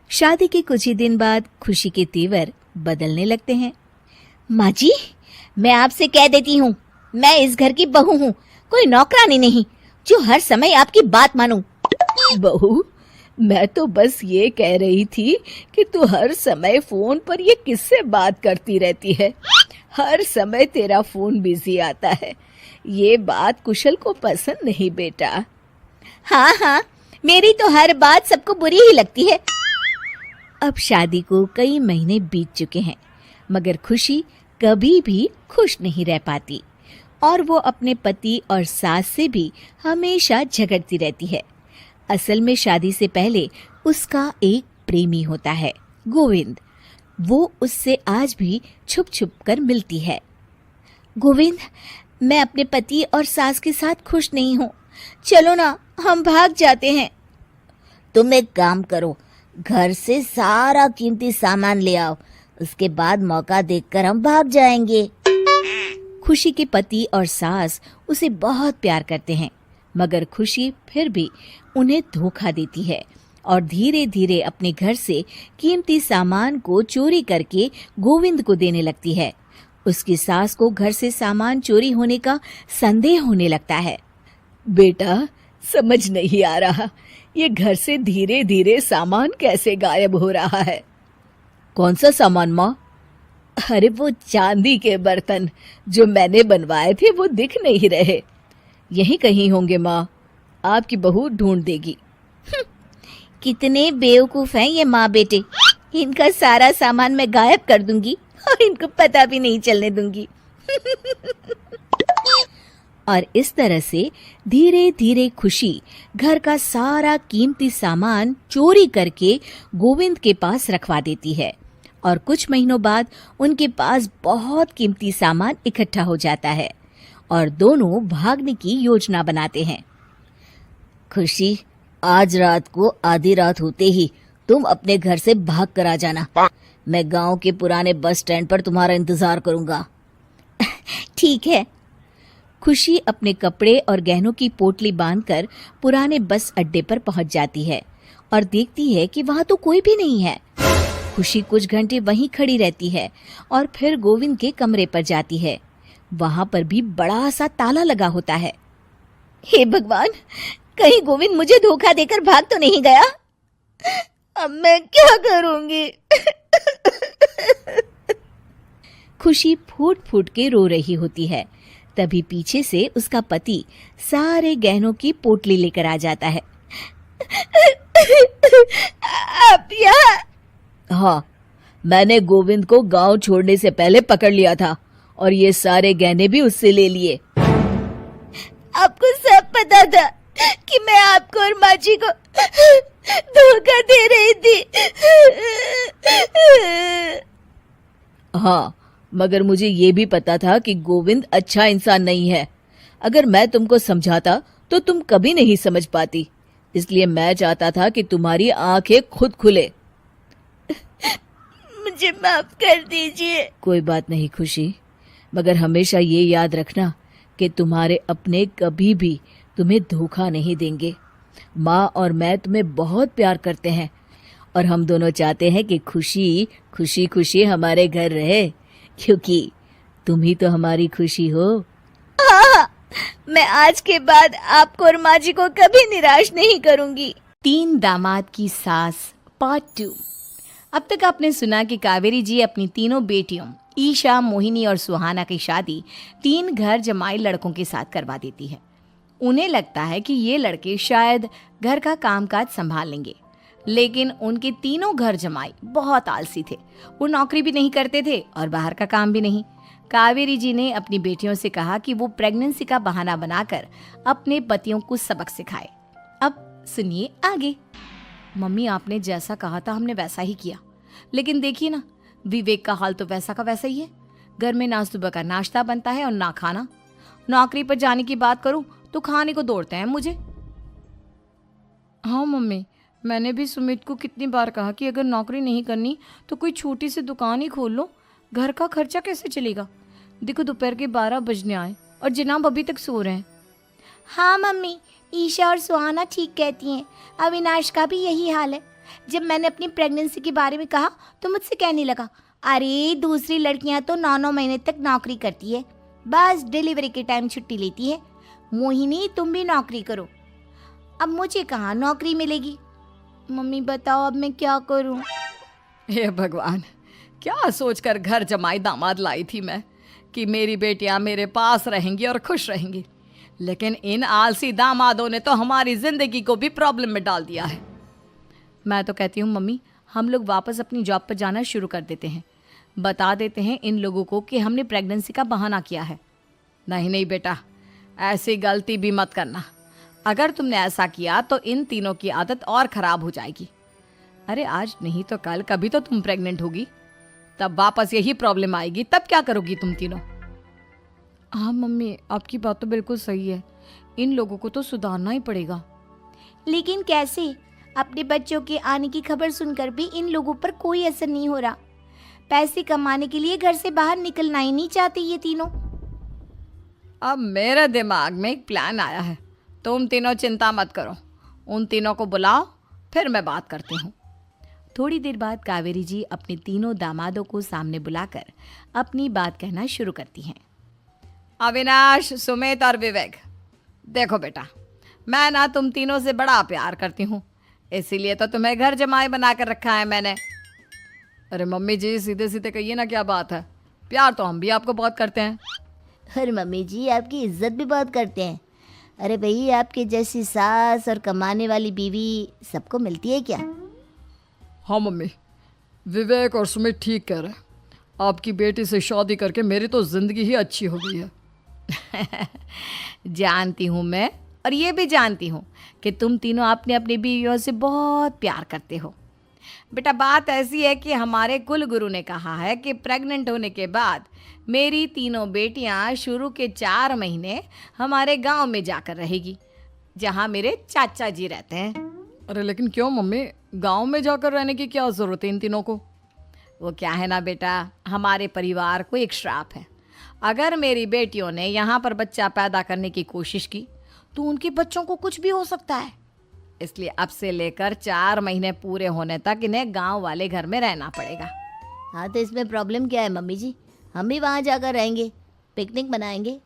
Speaker 7: शादी के कुछ ही दिन बाद खुशी के तेवर बदलने लगते हैं।
Speaker 2: माँ जी, मैं आपसे कह देती हूँ, मैं इस घर की बहू हूँ, कोई नौकरानी नहीं जो हर समय आपकी बात मानूं।
Speaker 6: बहू, मैं तो बस ये कह रही थी कि तू हर समय फोन पर ये किससे बात करती रहती है। हर समय तेरा फोन बिजी आता है। ये बात कुशल को पसंद नहीं बेटा।
Speaker 2: हाँ हाँ, मेरी तो हर बात सबको बुरी ही लगती है।
Speaker 7: अब शादी को कई महीने बीत चुके हैं, मगर खुशी कभी भी खुश नहीं रह पाती और वो अपने पति और सास से भी हमेशा झगड़ती रहती है। असल में शादी से पहले उसका एक प्रेमी होता है, गोविंद। वो उससे आज भी छुप छुप कर मिलती है।
Speaker 2: गोविंद, मैं अपने पति और सास के साथ खुश नहीं हूँ, चलो ना हम भाग जाते हैं। तुम एक काम करो, घर से सारा कीमती सामान ले आओ, उसके बाद मौका देखकर हम भाग जाएंगे।
Speaker 7: खुशी के पति और सास उसे बहुत प्यार करते हैं, मगर खुशी फिर भी उन्हें धोखा देती है और धीरे धीरे अपने घर से कीमती सामान को चोरी करके गोविंद को देने लगती है। उसकी सास को घर से सामान चोरी होने का संदेह होने लगता है।
Speaker 6: बेटा, समझ नहीं आ रहा, ये घर से धीरे धीरे सामान कैसे गायब हो रहा है।
Speaker 7: कौन सा सामान माँ?
Speaker 6: अरे वो चांदी के बर्तन जो मैंने बनवाए थे वो दिख नहीं रहे। यहीं कहीं होंगे माँ, आपकी बहू ढूंढ देगी।
Speaker 2: कितने बेवकूफ हैं ये माँ बेटे, इनका सारा सामान मैं गायब कर दूंगी और इनको पता भी नहीं चलने दूंगी।
Speaker 7: और इस तरह से धीरे धीरे खुशी घर का सारा कीमती सामान चोरी करके गोविंद के पास रखवा देती है और कुछ महीनों बाद उनके पास बहुत कीमती सामान इकट्ठा हो जाता है और दोनों भागने की योजना बनाते हैं।
Speaker 2: खुशी, आज रात को आधी रात होते ही तुम अपने घर से भाग कर आ जाना। मैं गांव के पुराने बस स्टैंड पर तुम्हारा इंतजार करूंगा।
Speaker 7: ठीक है। खुशी अपने कपड़े और गहनों की पोटली बांधकर पुराने बस अड्डे पर पहुंच जाती है और देखती है कि वहां तो कोई भी नहीं है। खुशी कुछ घंटे वहीं खड़ी रहती है और फिर गोविंद के कमरे पर जाती है। वहां पर भी बड़ा सा ताला लगा होता है।
Speaker 2: हे भगवान, कहीं गोविंद मुझे धोखा देकर भाग तो नहीं गया। अब मैं क्या करूंगी?
Speaker 7: खुशी फूट फूट के रो रही होती है। तभी पीछे से उसका पति सारे गहनों की पोटली लेकर आ जाता है।
Speaker 2: आप यहाँ?
Speaker 6: हाँ, मैंने गोविंद को गांव छोड़ने से पहले पकड़ लिया था और ये सारे गहने भी उससे ले लिए।
Speaker 2: आपको सब पता था कि मैं आपको और माँ जी को धोखा दे रही थी।
Speaker 6: हाँ, मगर मुझे ये भी पता था कि गोविंद अच्छा इंसान नहीं है। अगर मैं तुमको समझाता तो तुम कभी नहीं समझ पाती।
Speaker 7: इसलिए मैं चाहता था कि तुम्हारी आंखें खुद खुले।
Speaker 2: मुझे माफ कर दीजिए।
Speaker 7: कोई बात नहीं खुशी, मगर हमेशा ये याद रखना कि तुम्हारे अपने कभी भी तुम्हें धोखा नहीं देंगे। माँ और मैं तुम्हें बहुत प्यार करते हैं और हम दोनों चाहते हैं कि खुशी खुशी खुशी हमारे घर रहे, क्योंकि तुम ही तो हमारी खुशी हो।
Speaker 2: हाँ, मैं आज के बाद आपको और माँ जी को कभी निराश नहीं करूंगी।
Speaker 7: 3 दामाद की सास पार्ट 2। अब तक आपने सुना कि कावेरी जी अपनी तीनों बेटियों ईशा, मोहिनी और सुहाना की शादी 3 घर जमाई लड़कों के साथ करवा देती है। उन्हें लगता है कि ये लड़के शायद घर का कामकाज संभाल लेंगे, लेकिन उनके तीनों घर जमाई बहुत आलसी थे। वो नौकरी भी नहीं करते थे और बाहर का काम भी नहीं। कावेरी जी ने अपनी बेटियों से कहा कि वो प्रेगनेंसी का बहाना बनाकर अपने पतियों को सबक सिखाए। अब सुनिए आगे। मम्मी, आपने जैसा कहा था हमने वैसा ही किया, लेकिन देखिए ना, विवेक का हाल तो वैसा का वैसा ही है। घर में ना सुबह का नाश्ता बनता है और ना खाना। नौकरी पर जाने की बात करूं तो खाने को दौड़ते हैं मुझे। हाँ मम्मी, मैंने भी सुमित को कितनी बार कहा कि अगर नौकरी नहीं करनी तो कोई छोटी सी दुकान ही खोल लो, घर का खर्चा कैसे चलेगा। देखो दोपहर के 12 बजने आए और जनाब अभी तक सो रहे हैं।
Speaker 2: हाँ मम्मी, ईशा और सुहाना ठीक कहती हैं। अविनाश का भी यही हाल है। जब मैंने अपनी प्रेगनेंसी के बारे में कहा तो मुझसे कहने लगा, अरे दूसरी लड़कियां तो 9-9 महीने तक नौकरी करती है, बस डिलीवरी के टाइम छुट्टी लेती है। मोहिनी, तुम भी नौकरी करो। अब मुझे कहाँ नौकरी मिलेगी। मम्मी बताओ अब मैं क्या करूं।
Speaker 6: हे भगवान, क्या सोचकर घर जमाई दामाद लाई थी मैं कि मेरी बेटियां मेरे पास रहेंगी और खुश रहेंगी, लेकिन इन आलसी दामादों ने तो हमारी जिंदगी को भी प्रॉब्लम में डाल दिया है।
Speaker 7: मैं तो कहती हूँ मम्मी, हम लोग वापस अपनी जॉब पर जाना शुरू कर देते हैं। बता देते हैं इन लोगों को कि हमने प्रेगनेंसी का बहाना किया है।
Speaker 6: नहीं नहीं बेटा, ऐसी गलती भी मत करना। अगर तुमने ऐसा किया तो इन तीनों की आदत और खराब हो जाएगी। अरे आज नहीं तो कल कभी तो तुम प्रेग्नेंट होगी, तब वापस यही प्रॉब्लम आएगी। तब क्या करोगी तुम तीनों?
Speaker 7: हाँ मम्मी, आपकी बात तो बिल्कुल सही है। इन लोगों को तो सुधारना ही पड़ेगा।
Speaker 2: लेकिन कैसे? अपने बच्चों के आने की खबर सुनकर भी इन लोगों पर कोई असर नहीं हो रहा। पैसे कमाने के लिए घर से बाहर निकलना ही नहीं चाहते ये तीनों।
Speaker 6: अब मेरे दिमाग में एक प्लान आया है। तुम तीनों चिंता मत करो, उन तीनों को बुलाओ, फिर मैं बात करती हूँ।
Speaker 7: थोड़ी देर बाद कावेरी जी अपने तीनों दामादों को सामने बुलाकर अपनी बात कहना शुरू करती हैं।
Speaker 6: अविनाश, सुमित और विवेक, देखो बेटा, मैं ना तुम तीनों से बड़ा प्यार करती हूँ, इसीलिए तो तुम्हें घर जमाई बना कर रखा है मैंने। अरे मम्मी जी, सीधे सीधे कहिए ना, क्या बात है? प्यार तो हम भी आपको बहुत करते हैं।
Speaker 2: अरे मम्मी जी, आपकी इज्जत भी बहुत करते हैं। अरे भाई, आपके जैसी सास और कमाने वाली बीवी सबको मिलती है क्या?
Speaker 6: हाँ मम्मी, विवेक और सुमित ठीक कह रहे हैं। आपकी बेटी से शादी करके मेरी तो जिंदगी ही अच्छी हो गई है।
Speaker 7: जानती हूँ मैं, और ये भी जानती हूँ कि तुम तीनों अपने अपनी बीवियों से बहुत प्यार करते हो।
Speaker 6: बेटा, बात ऐसी है कि हमारे कुल गुरु ने कहा है कि प्रेग्नेंट होने के बाद मेरी तीनों बेटियां शुरू के 4 महीने हमारे गांव में जाकर रहेगी, जहां मेरे चाचा जी रहते हैं। अरे लेकिन क्यों मम्मी, गांव में जाकर रहने की क्या जरूरत है इन तीनों को?
Speaker 7: वो क्या है ना बेटा, हमारे परिवार को एक श्राप है। अगर मेरी बेटियों ने यहाँ पर बच्चा पैदा करने की कोशिश की तो उनके बच्चों को कुछ भी हो सकता है।
Speaker 6: इसलिए अब से लेकर 4 महीने पूरे होने तक इन्हें गांव वाले घर में रहना पड़ेगा।
Speaker 2: हाँ, तो इसमें प्रॉब्लम क्या है मम्मी जी? हम भी वहाँ जाकर रहेंगे, पिकनिक मनाएंगे।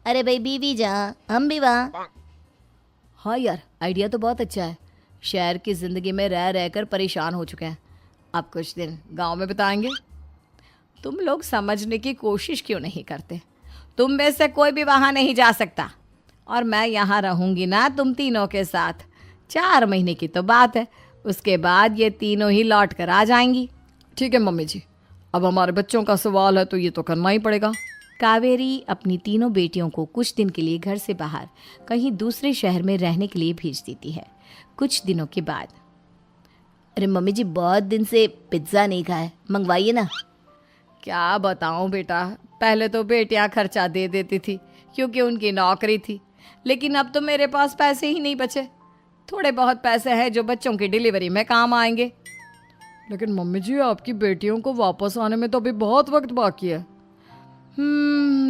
Speaker 2: अरे भाई, बीवी जहाँ हम भी वहाँ।
Speaker 7: हाँ यार, आइडिया तो बहुत अच्छा है। शहर की ज़िंदगी में रह रहकर परेशान हो चुके हैं,
Speaker 6: अब कुछ दिन गांव में बिताएंगे। तुम लोग समझने की कोशिश क्यों नहीं करते? तुम में से कोई भी वहाँ नहीं जा सकता, और मैं यहाँ रहूँगी ना तुम तीनों के साथ। 4 महीने की तो बात है, उसके बाद ये तीनों ही लौट कर आ जाएंगी। ठीक है मम्मी जी, अब हमारे बच्चों का सवाल है तो ये तो करना ही पड़ेगा।
Speaker 7: कावेरी अपनी तीनों बेटियों को कुछ दिन के लिए घर से बाहर कहीं दूसरे शहर में रहने के लिए भेज देती है। कुछ दिनों के बाद,
Speaker 2: अरे मम्मी जी, बहुत दिन से पिज्ज़ा नहीं खाया, मंगवाइए ना।
Speaker 6: क्या बताऊं बेटा, पहले तो बेटियां खर्चा दे देती थी क्योंकि उनकी नौकरी थी, लेकिन अब तो मेरे पास पैसे ही नहीं बचे। थोड़े बहुत पैसे हैं जो बच्चों की डिलीवरी में काम आएंगे। लेकिन मम्मी जी, आपकी बेटियों को वापस आने में तो अभी बहुत वक्त बाकी है।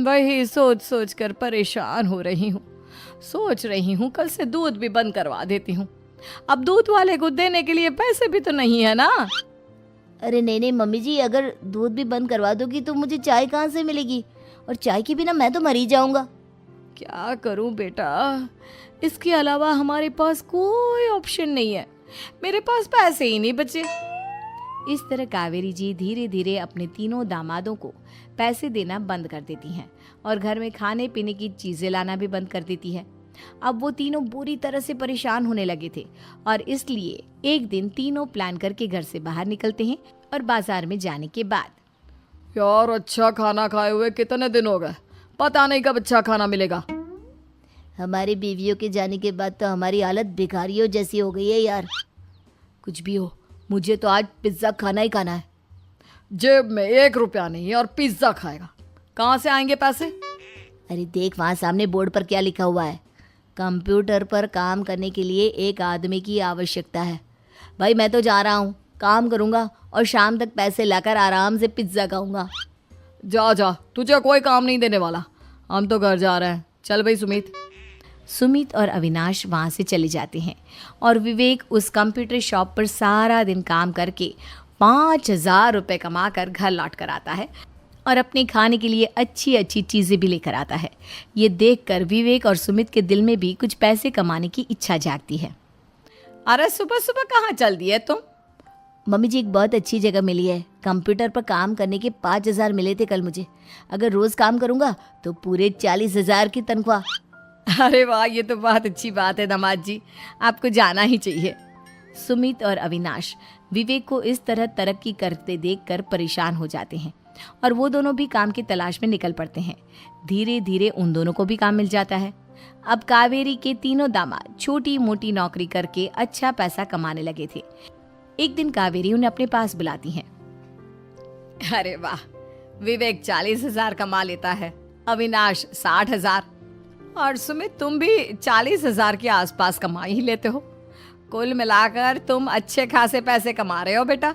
Speaker 6: वही सोच सोच कर परेशान हो रही हूँ। सोच रही हूँ कल से दूध भी बंद करवा देती हूँ। अब दूध वाले को देने के लिए पैसे भी तो नहीं है ना।
Speaker 2: अरे नहीं नहीं मम्मी जी, अगर दूध भी बंद करवा दोगी तो मुझे चाय कहाँ से मिलेगी, और चाय के बिना मैं तो मर ही जाऊंगा।
Speaker 6: क्या करूं बेटा, इसके अलावा हमारे पास कोई ऑप्शन नहीं है। मेरे पास पैसे ही नहीं बचे।
Speaker 7: इस तरह कावेरी जी धीरे धीरे अपने तीनों दामादों को पैसे देना बंद कर देती हैं और घर में खाने पीने की चीजें लाना भी बंद कर देती है। अब वो तीनों बुरी तरह से परेशान होने लगे थे और इसलिए एक दिन तीनों प्लान करके घर से बाहर निकलते हैं और बाजार में जाने के बाद
Speaker 6: यार, अच्छा खाना खाए हुए कितने दिन हो गए, पता नहीं कब अच्छा खाना मिलेगा।
Speaker 2: हमारी बीवियों के जाने के बाद तो हमारी हालत भिखारियों जैसी हो गई है यार।
Speaker 6: कुछ भी हो,
Speaker 2: मुझे तो आज पिज्जा खाना ही खाना है।
Speaker 6: जेब में 1 रुपया नहीं और पिज्जा खाएगा, कहाँ से आएंगे पैसे?
Speaker 2: अरे देख वहाँ सामने बोर्ड पर क्या लिखा हुआ है, कंप्यूटर पर काम करने के लिए एक आदमी की आवश्यकता है। भाई मैं तो जा रहा हूँ, काम करूँगा और शाम तक पैसे लाकर आराम से पिज्ज़ा खाऊंगा।
Speaker 6: जा जा, तुझे कोई काम नहीं देने वाला, हम तो घर जा रहे हैं। चल भाई सुमित।
Speaker 7: सुमित और अविनाश वहाँ से चले जाते हैं और विवेक उस कंप्यूटर शॉप पर सारा दिन काम करके 5,000 रुपये कमा कर घर लौट कर आता है और अपने खाने के लिए अच्छी अच्छी चीज़ें भी लेकर आता है। ये देखकर विवेक और सुमित के दिल में भी कुछ पैसे कमाने की इच्छा जागती है।
Speaker 6: अरे सुबह सुबह कहाँ चल दी है तुम?
Speaker 2: मम्मी जी एक बहुत अच्छी जगह मिली है, कंप्यूटर पर काम करने के 5,000 मिले थे कल मुझे। अगर रोज काम करूंगा तो पूरे 40,000 की तनख्वाह।
Speaker 6: अरे वाह, ये तो बहुत अच्छी बात है दामाद जी, आपको जाना ही चाहिए।
Speaker 7: सुमित और अविनाश विवेक को इस तरह तरक्की करते देखकर परेशान हो जाते हैं और वो दोनों भी काम की तलाश में निकल पड़ते हैं। धीरे धीरे उन दोनों को भी काम मिल जाता है। अब कावेरी के तीनों दामाद छोटी मोटी नौकरी करके अच्छा पैसा कमाने लगे थे। एक दिन कावेरी उन्हें अपने पास बुलाती है।
Speaker 6: अरे वाह, विवेक 40,000 कमा लेता है, अविनाश 60,000 और सुमित तुम भी 40,000 के आसपास कमा ही लेते हो। कुल मिलाकर तुम अच्छे खासे पैसे कमा रहे हो बेटा।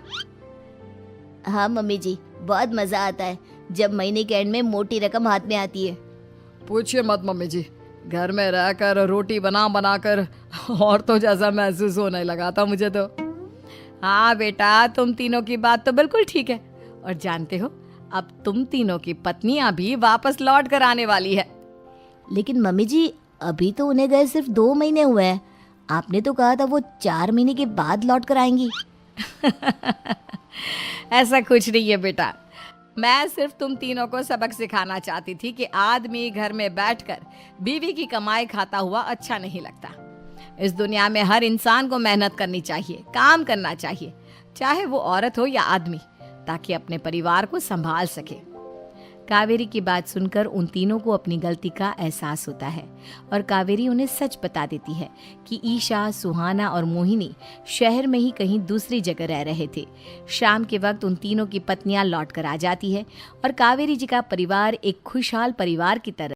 Speaker 2: हाँ मम्मी जी, बहुत मजा आता है जब महीने के एंड में मोटी रकम हाथ में आती है।
Speaker 6: पूछिए मत मम्मी जी, घर में रहकर रोटी बना बना कर औरतों जैसा महसूस होने लगा था मुझे तो। हाँ बेटा, तुम तीनों की बात तो बिल्कुल ठीक है। और जानते हो, अब तुम तीनों की पत्नियां भी वापस लौट कर आने वाली है।
Speaker 2: लेकिन मम्मी जी अभी तो उन्हें गए सिर्फ 2 महीने हुए हैं, आपने तो कहा था वो 4 महीने के बाद लौट कर आएंगी।
Speaker 6: ऐसा कुछ नहीं है बेटा, मैं सिर्फ तुम तीनों को सबक सिखाना चाहती थी कि आदमी घर में बैठकर बीवी की कमाई खाता हुआ अच्छा नहीं लगता। इस दुनिया में हर इंसान को मेहनत करनी चाहिए, काम करना चाहिए, चाहे वो औरत हो या आदमी, ताकि अपने परिवार को संभाल सके। कावेरी की बात सुनकर उन तीनों को अपनी गलती का एहसास होता है और कावेरी उन्हें सच बता देती है कि ईशा, सुहाना और मोहिनी शहर में ही कहीं दूसरी जगह रह रहे थे। शाम के वक्त उन तीनों की पत्नियां लौट कर आ जाती है और कावेरी जी का परिवार एक खुशहाल परिवार की तरह